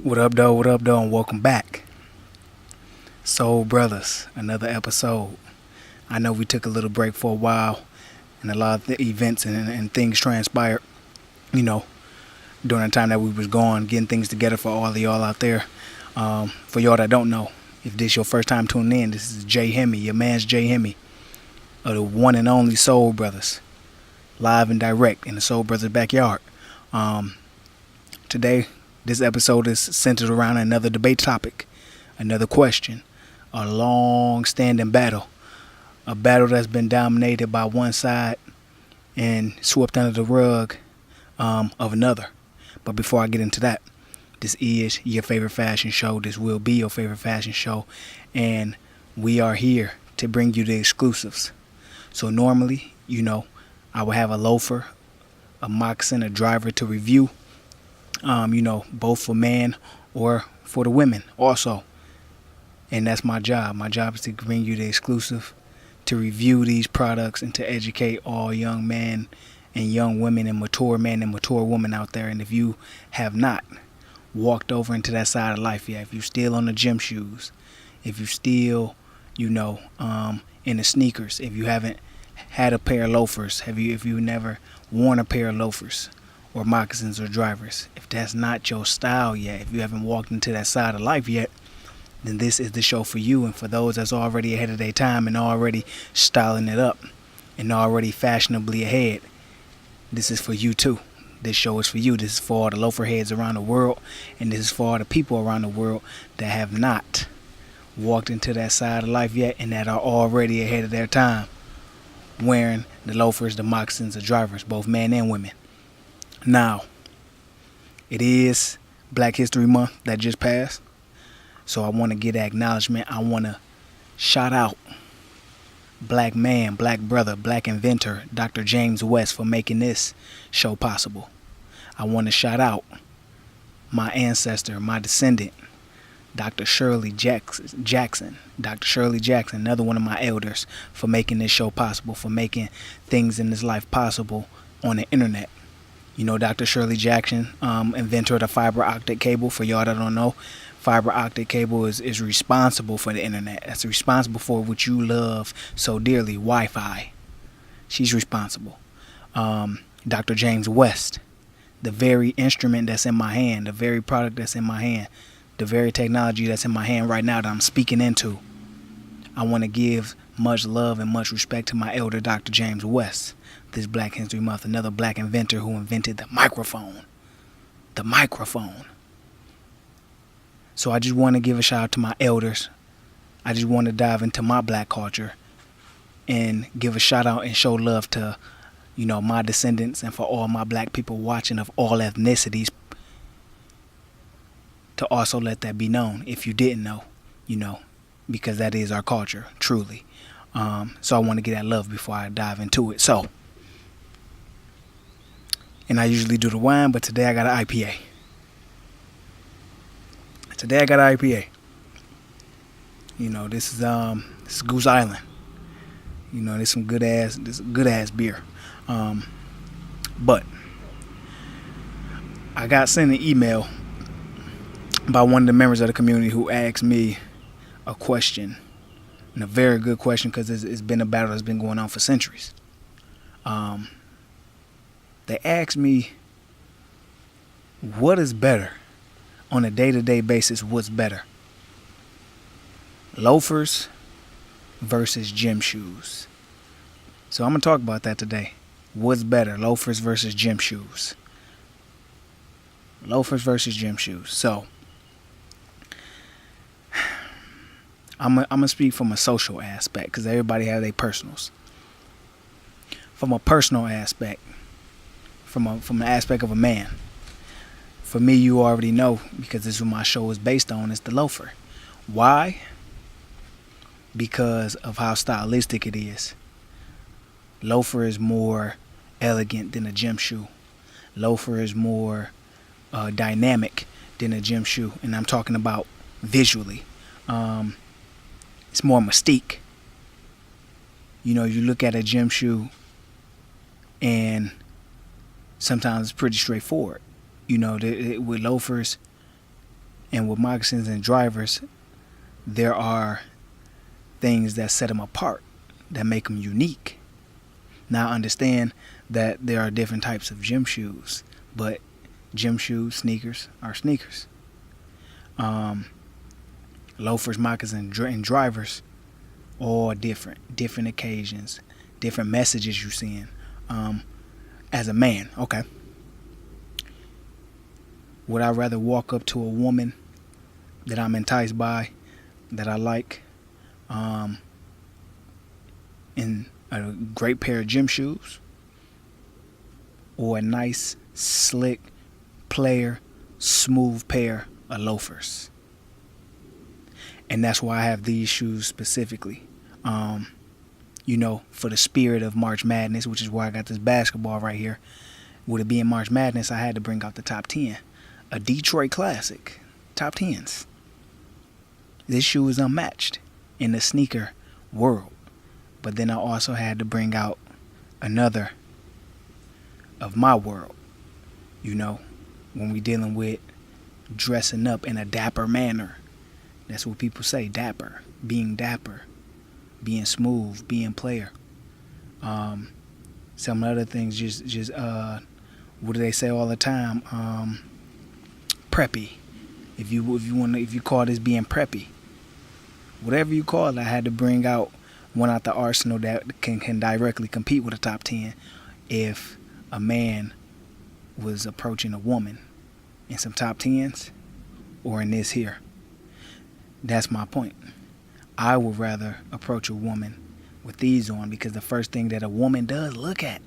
What up, though? What up, though? And welcome back. So, brothers, another episode. I know we took a little break for a while, and a lot of the events and things transpired, you know, during the time that we was gone, getting things together for all of y'all out there. For y'all that don't know, if this your first time tuning in, this is Jay Hemi, your man's Jay Hemi, of the one and only Soul Brothers, live and direct in the Soul Brothers backyard. Today, this episode is centered around another debate topic, another question, a long-standing battle, a battle that's been dominated by one side and swept under the rug of another. But before I get into that, this is your favorite fashion show. This will be your favorite fashion show, and we are here to bring you the exclusives. So normally, I would have a loafer, a moccasin, a driver to review. Both for men or for the women also. And that's my job. My job is to bring you the exclusive, to review these products, and to educate all young men and young women and mature men and mature women out there. And if you have not walked over into that side of life yet, if you're still on the gym shoes, if you're still, in the sneakers, if you haven't had a pair of loafers, if you never worn a pair of loafers, or moccasins or drivers, if that's not your style yet, if you haven't walked into that side of life yet, then this is the show for you. And for those that's already ahead of their time and already styling it up and already fashionably ahead, this is for you too. This show is for you. This is for all the loafer-heads around the world, and this is for all the people around the world that have not walked into that side of life yet and that are already ahead of their time, wearing the loafers, the moccasins, the drivers, both men and women. Now, it is Black History Month that just passed, so I want to get acknowledgement. I want to shout out black man, black brother, black inventor, Dr. James West, for making this show possible. I want to shout out my ancestor, my descendant, Dr. Shirley Jackson, another one of my elders, for making this show possible, for making things in this life possible on the internet. Dr. Shirley Jackson, inventor of the fiber optic cable. For y'all that don't know, fiber optic cable is responsible for the internet. That's responsible for what you love so dearly, Wi-Fi. She's responsible. Dr. James West, the very instrument that's in my hand, the very product that's in my hand, the very technology that's in my hand right now that I'm speaking into. I want to give much love and much respect to my elder, Dr. James West, this Black History Month, another black inventor who invented the microphone. The microphone. So I just want to give a shout out to my elders. I just want to dive into my black culture and give a shout out and show love to, my descendants, and for all my black people watching of all ethnicities, to also let that be known if you didn't know, because that is our culture, truly. So I want to get that love before I dive into it. So, and I usually do the wine, but today I got an IPA. This is Goose Island. This some good ass beer. But I got sent an email by one of the members of the community who asked me a question, and a very good question, because it's been a battle that's been going on for centuries. They asked me, what is better on a day-to-day basis? What's better? Loafers versus gym shoes. So I'm going to talk about that today. What's better? Loafers versus gym shoes. Loafers versus gym shoes. So I'm going to speak from a social aspect, because everybody has their personals. From a personal aspect, from the aspect of a man, for me, you already know, because this is what my show is based on, is the loafer. Why? Because of how stylistic it is. Loafer is more elegant than a gym shoe. Loafer is more dynamic than a gym shoe, and I'm talking about visually. It's more mystique. You look at a gym shoe and sometimes it's pretty straightforward. With loafers, And with moccasins and drivers, there are things that set them apart, that make them unique. Now, understand that there are different types of gym shoes, but gym shoes, sneakers, are sneakers. Loafers, moccasins, and drivers, all different occasions, different messages you seeing. As a man, okay, would I rather walk up to a woman that I'm enticed by, that I like, in a great pair of gym shoes, or a nice, slick, player, smooth pair of loafers? And that's why I have these shoes specifically. For the spirit of March Madness, which is why I got this basketball right here. With it being March Madness, I had to bring out the top 10. A Detroit classic. Top 10s. This shoe is unmatched in the sneaker world. But then I also had to bring out another of my world. When we dealing with dressing up in a dapper manner. That's what people say, dapper. Being smooth, being player. Some other things, just what do they say all the time? Preppy. If you call this being preppy, whatever you call it, I had to bring out one out the arsenal that can directly compete with a top 10 if a man was approaching a woman in some top 10s or in this here. That's my point. I would rather approach a woman with these on, because the first thing that a woman does look at,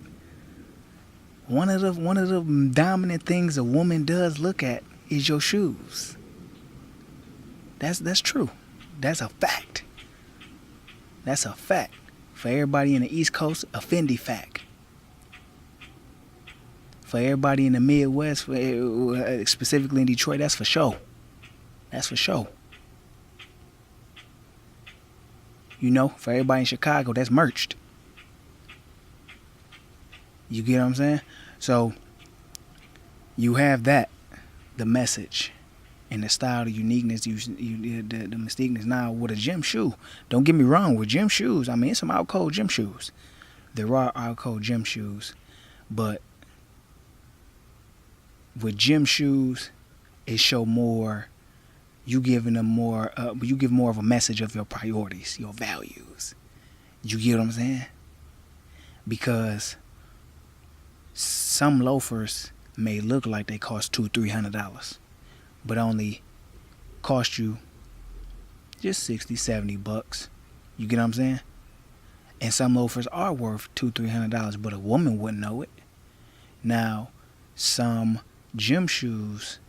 one of the dominant things a woman does look at is your shoes. That's true. That's a fact. That's a fact. For everybody in the East Coast, a Fendi fact. For everybody in the Midwest, specifically in Detroit, that's for sure. That's for sure. For everybody in Chicago, that's merched. You get what I'm saying? So, you have that, the message, and the style, the uniqueness, the mystiqueness. Now, with a gym shoe, don't get me wrong, with gym shoes, I mean, it's some out-cold gym shoes. There are out-cold gym shoes, but with gym shoes, it show more. You give more of a message of your priorities, your values. You get what I'm saying? Because some loafers may look like they cost $200-$300, but only cost you just $60-$70. You get what I'm saying? And some loafers are worth $200-$300, but a woman wouldn't know it. Now, some gym shoes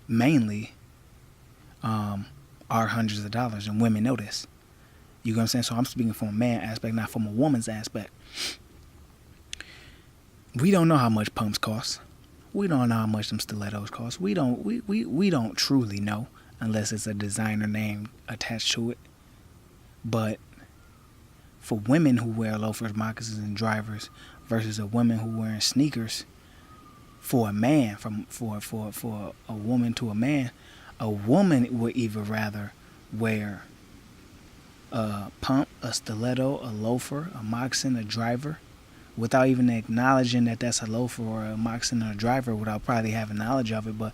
mainly are hundreds of dollars, and women know this. You know what I'm saying? So I'm speaking from a man aspect, not from a woman's aspect. We don't know how much pumps cost. We don't know how much them stilettos cost. We don't truly know unless it's a designer name attached to it. But for women who wear loafers, moccasins, and drivers versus a woman who wearing sneakers, for a man, for a woman to a man, a woman would either rather wear a pump, a stiletto, a loafer, a moccasin, a driver, without even acknowledging that that's a loafer or a moccasin or a driver, without probably having knowledge of it, but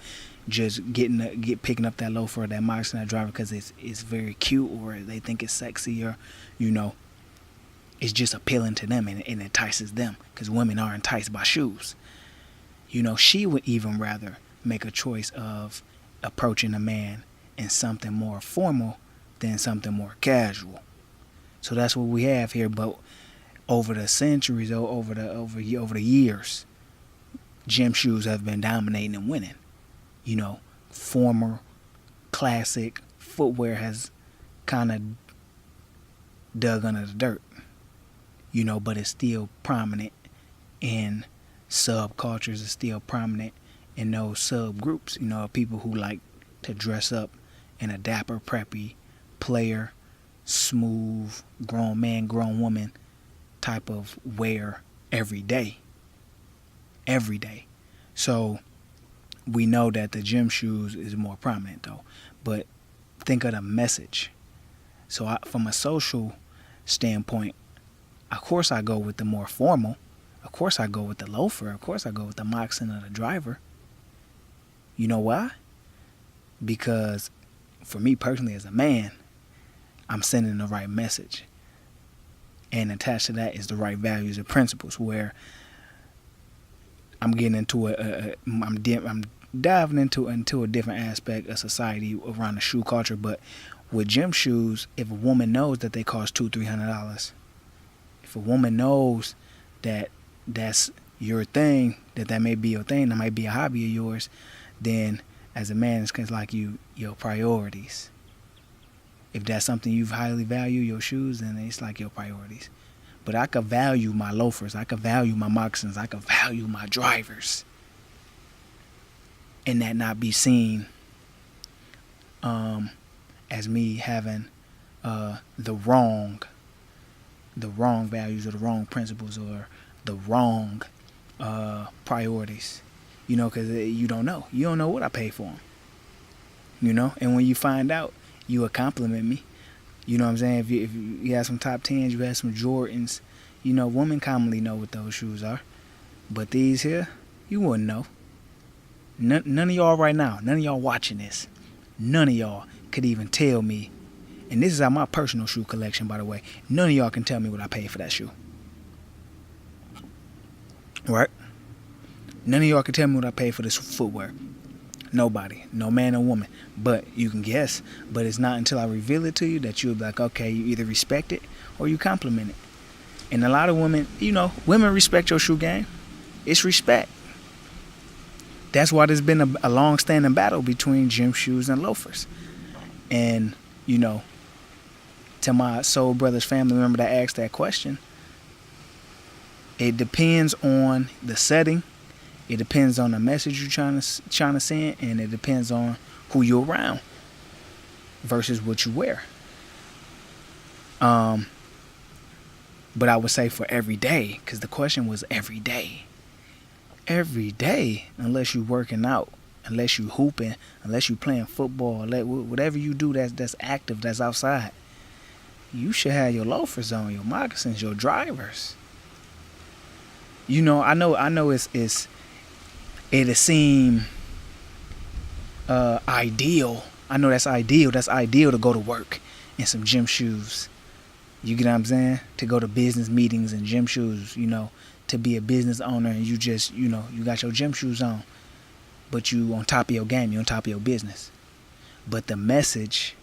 just picking up that loafer or that moccasin or driver because it's very cute, or they think it's sexy, or it's just appealing to them and it entices them, because women are enticed by shoes. She would even rather make a choice of approaching a man in something more formal than something more casual. So that's what we have here. But over the centuries, over the years, gym shoes have been dominating and winning. Former classic footwear has kind of dug under the dirt. But it's still prominent in subcultures, is still prominent in those subgroups, people who like to dress up in a dapper, preppy, player, smooth, grown man, grown woman type of wear every day. So we know that the gym shoes is more prominent though. But think of the message. So from a social standpoint, of course I go with the more formal. Of course I go with the loafer. Of course I go with the moccasin or the driver. You know why? Because for me personally as a man, I'm sending the right message. And attached to that is the right values and principles, where I'm getting into I'm diving into a different aspect of society around the shoe culture. But with gym shoes, if a woman knows that they cost $200-$300, if a woman knows that that's your thing, that may be your thing, that might be a hobby of yours, then as a man, it's like your priorities. If that's something you highly value, your shoes, then it's like your priorities. But I could value my loafers, I could value my moccasins, I could value my drivers, and that not be seen as me having the wrong values or the wrong principles or the wrong priorities. You know, because you don't know what I pay for them. You know, and when you find out, you would compliment me. You know what I'm saying? If you have some top 10s, you have some Jordans, you know, women commonly know what those shoes are. But these here, you wouldn't know. None of y'all right now, none of y'all watching this, none of y'all could even tell me, and this is out my personal shoe collection, by the way, none of y'all can tell me what I paid for that shoe. Right? None of y'all can tell me what I paid for this footwear. Nobody. No man or woman. But you can guess. But it's not until I reveal it to you that you'll be like, okay, you either respect it or you compliment it. And a lot of women, you know, women respect your shoe game. It's respect. That's why there's been a long-standing battle between gym shoes and loafers. And, you know, to my soul brothers family member that asked that question, it depends on the setting. It depends on the message you're trying to send, and it depends on who you're around versus what you wear. But I would say for every day, because the question was every day. Every day, unless you're working out, unless you hooping, unless you playing football, whatever you do that's active, that's outside, you should have your loafers on, your moccasins, your drivers. You know, I know it'll seem ideal. I know that's ideal. That's ideal to go to work in some gym shoes. You get what I'm saying? To go to business meetings in gym shoes, you know, to be a business owner and you just, you know, you got your gym shoes on, but you on top of your game, you on top of your business. But the message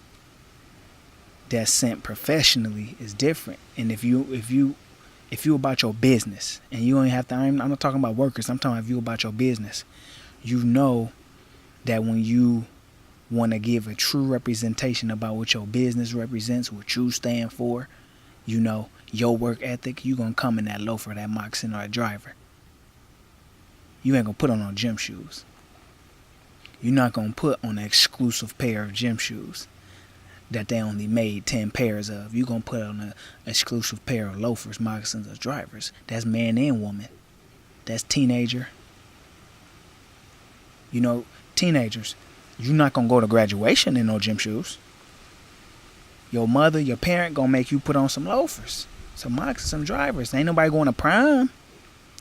that's sent professionally is different. And if you about your business, and you don't have to, I'm not talking about workers, I'm talking about if you about your business, you know that when you want to give a true representation about what your business represents, what you stand for, you know, your work ethic, you going to come in that loafer, that moccasin, or a driver. You ain't going to put on no gym shoes. You're not going to put on an exclusive pair of gym shoes that they only made 10 pairs of. You're going to put on an exclusive pair of loafers, moccasins, or drivers. That's man and woman. That's teenager. You know, teenagers, you're not going to go to graduation in no gym shoes. Your mother, your parent going to make you put on some loafers, some moccasins, some drivers. Ain't nobody going to prom.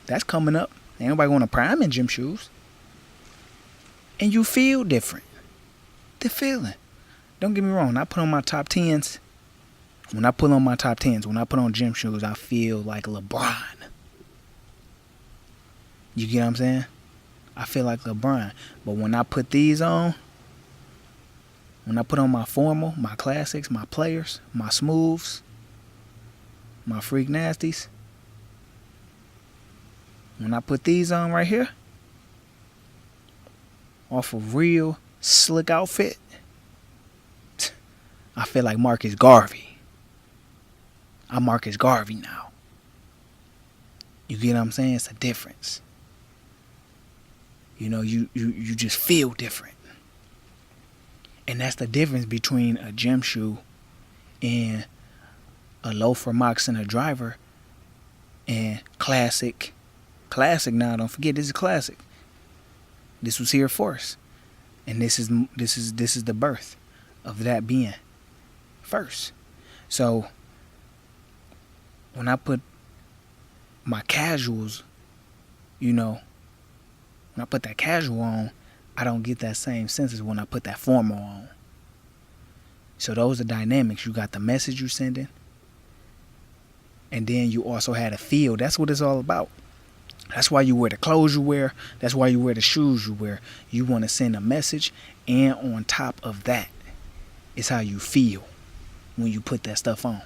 That's coming up. Ain't nobody going to prom in gym shoes. And you feel different. The feeling. Don't get me wrong. When I put on my top 10s, when I put on gym shoes, I feel like LeBron. You get what I'm saying? I feel like LeBron. But when I put these on, when I put on my formal, my classics, my players, my smooths, my freak nasties, when I put these on right here, off a real slick outfit, I feel like Marcus Garvey. I'm Marcus Garvey now. You get what I'm saying? It's a difference. You know, you just feel different. And that's the difference between a gym shoe and a loafer, moccasin, a driver, and classic. Classic now, don't forget, this is classic. This was here first, and this is the birth of that being first. So when I put my casuals, when I put that casual on, I don't get that same sense as when I put that formal on. So those are dynamics. You got the message you sending, and then you also had a feel. That's what it's all about. That's why you wear the clothes you wear. That's why you wear the shoes you wear. You want to send a message, and on top of that is how you feel when you put that stuff on.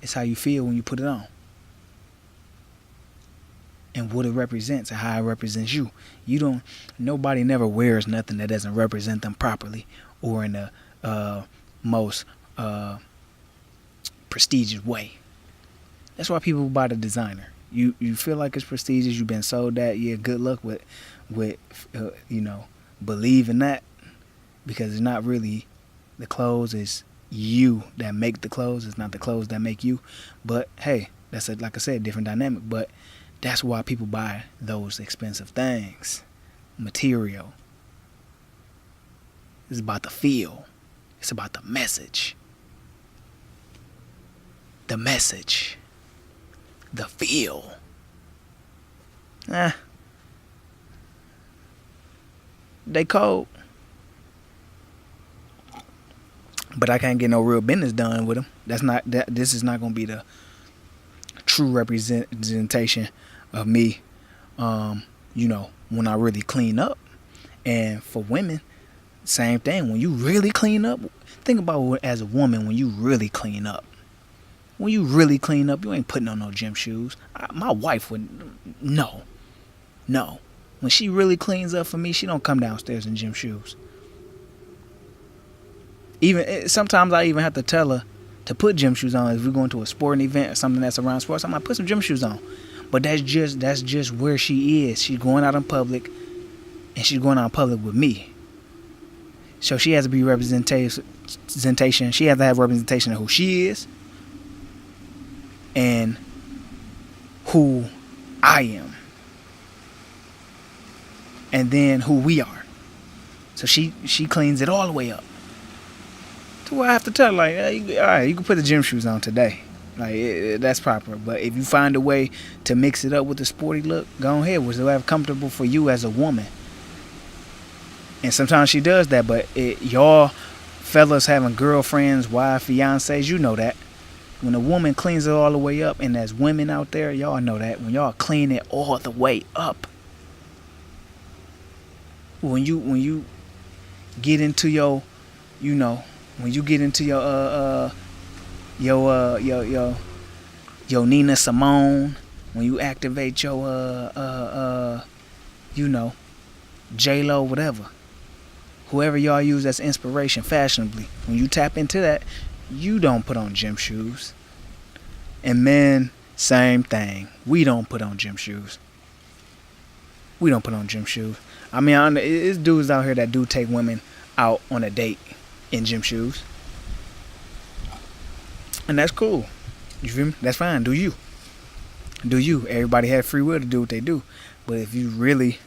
It's how you feel when you put it on. And what it represents and how it represents you. Nobody never wears nothing that doesn't represent them properly or in the most prestigious way. That's why people buy the designer. You feel like it's prestigious. You've been sold that. Yeah, good luck with believe in that, because it's not really the clothes. It's you that make the clothes. It's not the clothes that make you. But hey, that's like I said, different dynamic. But that's why people buy those expensive things. Material. It's about the feel. It's about the message. The message. The feel. They cold. But I can't get no real business done with them. This is not going to be the true representation of me, when I really clean up. And for women, same thing. When you really clean up, think about it as a woman. When you really clean up, you ain't putting on no gym shoes. My wife would, no. When she really cleans up for me, she don't come downstairs in gym shoes. Sometimes I even have to tell her to put gym shoes on. If we're going to a sporting event or something that's around sports, I'm like, put some gym shoes on. But that's just where she is. She's going out in public, and she's going out in public with me. So she has to be representation. She has to have representation of who she is and who I am, and then who we are. So she cleans it all the way up. To where I have to tell her, like, hey, all right, you can put the gym shoes on today. Like, that's proper. But if you find a way to mix it up with the sporty look, go ahead. Whatever comfortable for you as a woman. And sometimes she does that, but y'all fellas having girlfriends, wives, fiancés, you know that. When a woman cleans it all the way up, and there's women out there, y'all know that. When y'all clean it all the way up. When you get into your, when you get into your Nina Simone, when you activate your J-Lo, whatever, whoever y'all use as inspiration fashionably, when you tap into that, you don't put on gym shoes. And men, same thing. We don't put on gym shoes. I mean, there's dudes out here that do take women out on a date in gym shoes. And that's cool. You feel me? That's fine. Do you. Everybody has free will to do what they do. But if you really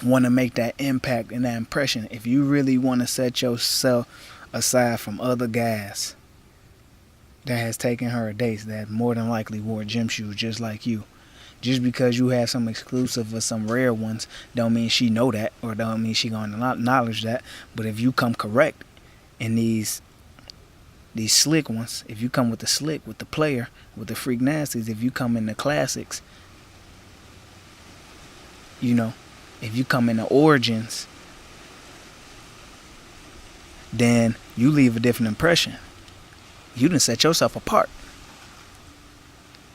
want to make that impact and that impression, if you really want to set yourself aside from other guys that has taken her a date that more than likely wore gym shoes just like you, just because you have some exclusive or some rare ones don't mean she know that, or don't mean she gonna acknowledge that. But if you come correct in these slick ones, if you come with the slick, with the player, with the freak nasties, if you come in the classics, if you come in the origins, then you leave a different impression. You done set yourself apart.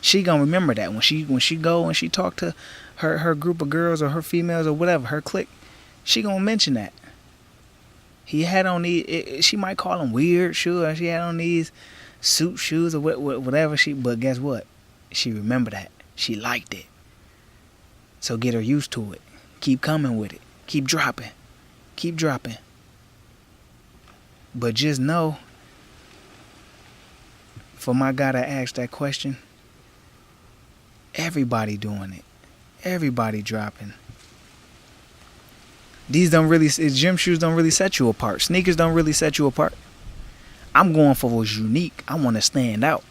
She gonna remember that when she go and she talk to her group of girls or her females or whatever, her clique, she gonna mention that. He had on these, she might call them weird shoes. She had on these suit shoes or whatever. But guess what? She remembered that. She liked it. So get her used to it. Keep coming with it. Keep dropping. But just know, for my guy that asked that question, everybody doing it. Everybody dropping. These don't really, gym shoes don't really set you apart. Sneakers don't really set you apart. I'm going for what's unique. I want to stand out.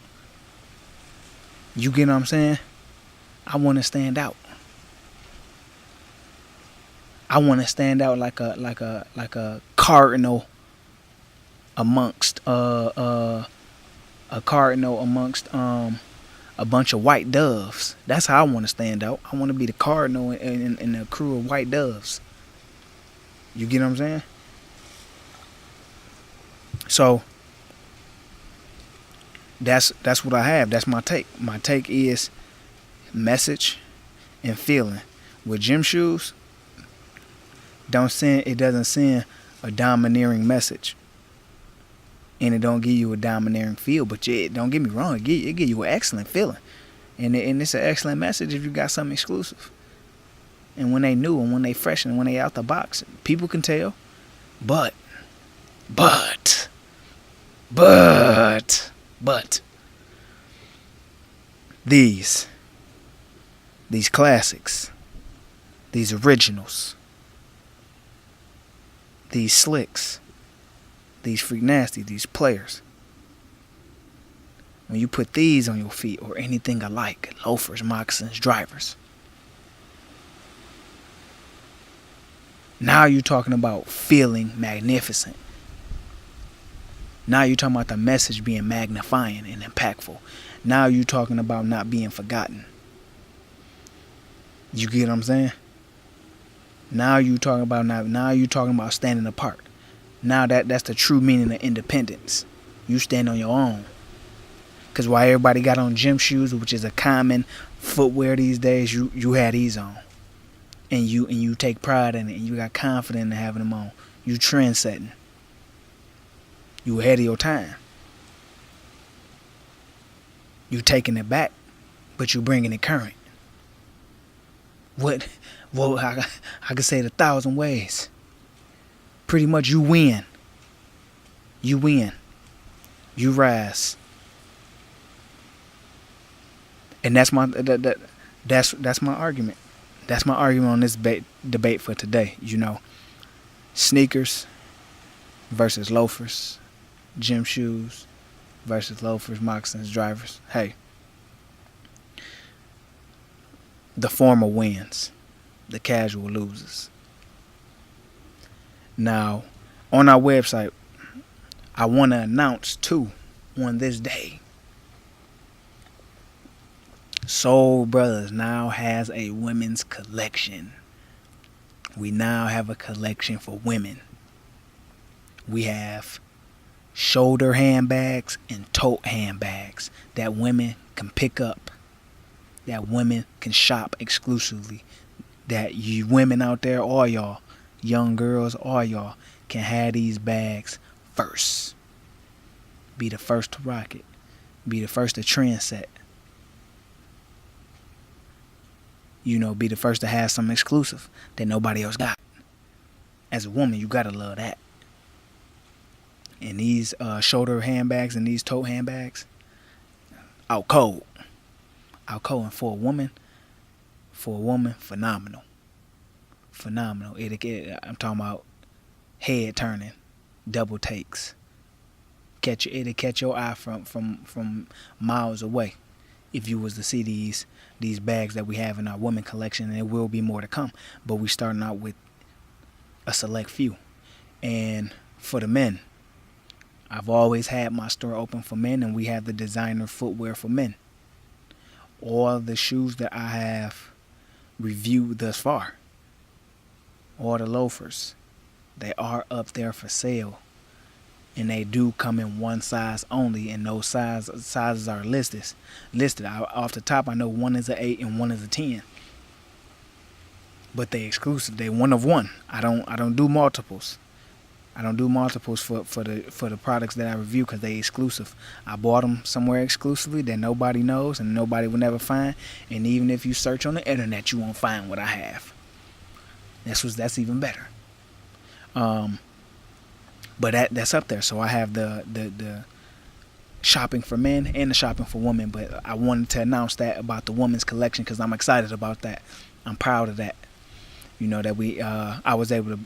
You get what I'm saying? I want to stand out. I want to stand out like a cardinal amongst a cardinal amongst a bunch of white doves. That's how I want to stand out. I want to be the cardinal in a crew of white doves. You get what I'm saying? So that's what I have. That's my take. My take is message and feeling. With gym shoes, it doesn't send a domineering message. And it don't give you a domineering feel, but don't get me wrong, it give you an excellent feeling. And it's an excellent message if you got something exclusive. And when they new and when they fresh and when they out the box, people can tell. But these classics, these originals, these slicks, these freak nasty, these players, when you put these on your feet or anything alike, loafers, moccasins, drivers, now you're talking about feeling magnificent. Now you're talking about the message being magnifying and impactful. Now you're talking about not being forgotten. You get what I'm saying? Now you're talking about standing apart. Now that's the true meaning of independence. You stand on your own. Because while everybody got on gym shoes, which is a common footwear these days, you had these on. And you take pride in it, and you got confidence in having them on. You trend setting. You ahead of your time. You taking it back, but you bringing it current. Well, I could say it 1,000 ways. Pretty much, you win. You win. You rise. And that's my argument. That's my argument on this debate for today. You know, sneakers versus loafers, gym shoes versus loafers, moccasins, drivers. Hey, the former wins, the casual loses. Now, on our website, I want to announce too, on this day, Soul Brothas now has a women's collection. We now have a collection for women. We have shoulder handbags and tote handbags that women can pick up, that women can shop exclusively, that you women out there, all y'all, young girls, all y'all, can have these bags first. Be the first to rock it. Be the first to trend set. You know, be the first to have something exclusive that nobody else got. As a woman, you gotta love that. And these shoulder handbags and these tote handbags, out cold. Out cold. And for a woman, phenomenal. Phenomenal. I'm talking about head turning, double takes. It'll catch your eye from miles away. If you was to see these bags that we have in our women collection, and there will be more to come, but we starting out with a select few. And for the men, I've always had my store open for men, and we have the designer footwear for men. All the shoes that I have reviewed thus far, all the loafers, they are up there for sale. And they do come in one size only, and those sizes are listed. Off the top, I know one is an 8 and one is a 10. But they exclusive. They one of one. I don't do multiples. I don't do multiples for the products that I review because they exclusive. I bought them somewhere exclusively that nobody knows and nobody will never find. And even if you search on the internet, you won't find what I have. That's even better. But that's up there. So I have the shopping for men and the shopping for women. But I wanted to announce that about the women's collection because I'm excited about that. I'm proud of that. You know, that I was able to,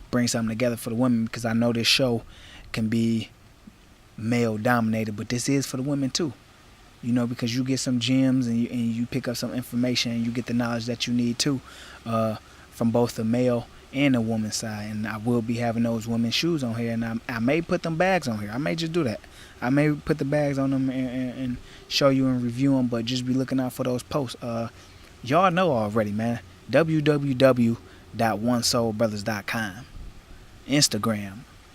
bring something together for the women, because I know this show can be male dominated, but this is for the women too. Because you get some gems, and you pick up some information, and you get the knowledge that you need too, from both the male and the woman side. And I will be having those women's shoes on here, and I may put them bags on here. I may just do that. I may put the bags on them and show you and review them, but just be looking out for those posts. Y'all know already, man. www.onesoulbrothers.com, Instagram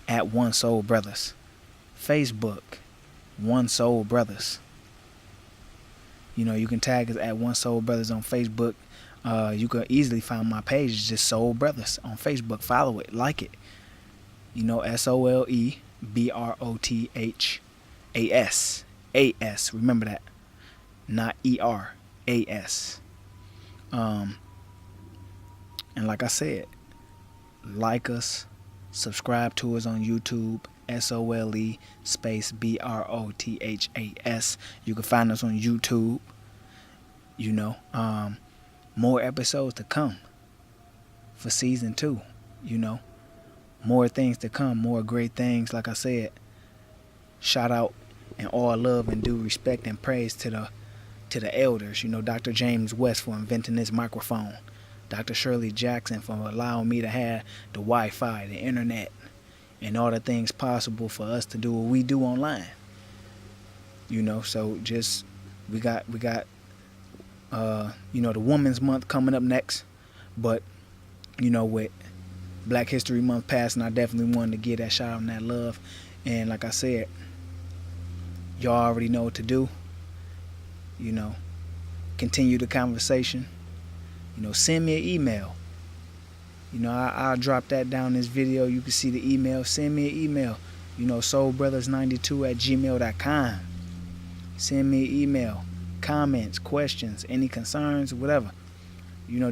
@onesoulbrothers, Facebook One Soul Brothers. You can tag us at One Soul Brothers on Facebook. You can easily find my page. It's just Soul Brothers on Facebook. Follow it, like it. SOLEBROTHAS. Remember that, not ER, AS. And like I said, like us, subscribe to us on YouTube, SOLE space BROTHAS. You can find us on YouTube. More episodes to come for season 2. More things to come, more great things. Like I said, shout out and all love and due respect and praise to the elders. Dr. James West for inventing this microphone. Dr. Shirley Jackson for allowing me to have the Wi-Fi, the internet, and all the things possible for us to do what we do online. So just we got the Women's Month coming up next, but with Black History Month passing, I definitely wanted to give that shout out and that love. And like I said, y'all already know what to do. Continue the conversation. Send me an email. I'll drop that down in this video. You can see the email. Send me an email. soulbrothers92@gmail.com. Send me an email. Comments, questions, any concerns, whatever.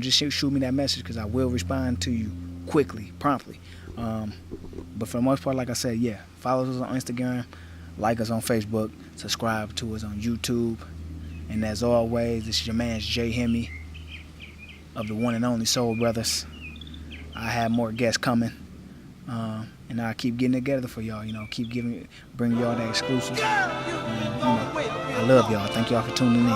Just shoot me that message, because I will respond to you quickly, promptly. But for the most part, like I said, follow us on Instagram, like us on Facebook, subscribe to us on YouTube. And as always, this is your man Jay Hemi of the one and only Soul Brothers. I have more guests coming, and I'll keep getting together for y'all. Keep bringing y'all that exclusive. And, I love y'all. Thank y'all for tuning in.